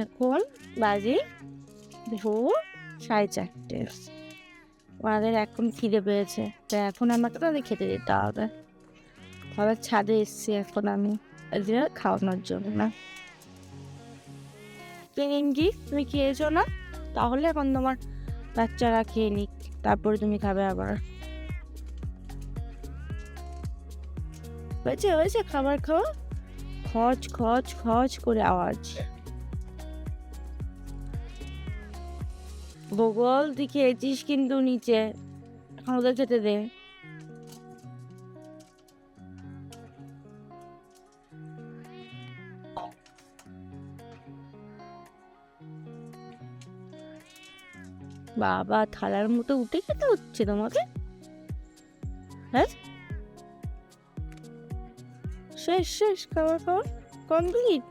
এখন বাজে ভোর 4:30। ওনাদের এখন খিদে পেয়েছে, তো এখন আমাকে তাদের খেতে যেতে হবে। আবার ছাদে এসছি এখন আমি খাওয়ানোর জন্য। কি তুমি খেয়েছো না? তাহলে এখন তোমার বাচ্চারা খেয়ে নিক, তারপরে তুমি খাবে আবার। হয়েছে হয়েছে, খাবার খাওয়া। খচ খচ খচ করে আওয়াজ। ভূগোল তুই খেয়েছিস কিন্তু নিচে, এখন ওদের খেতে দে। বাবা, থালার মতো উঠে খেতে হচ্ছে তোমাকে? হ্যাঁ, শেষ শেষ, খাবার খাওয়া কমপ্লিট।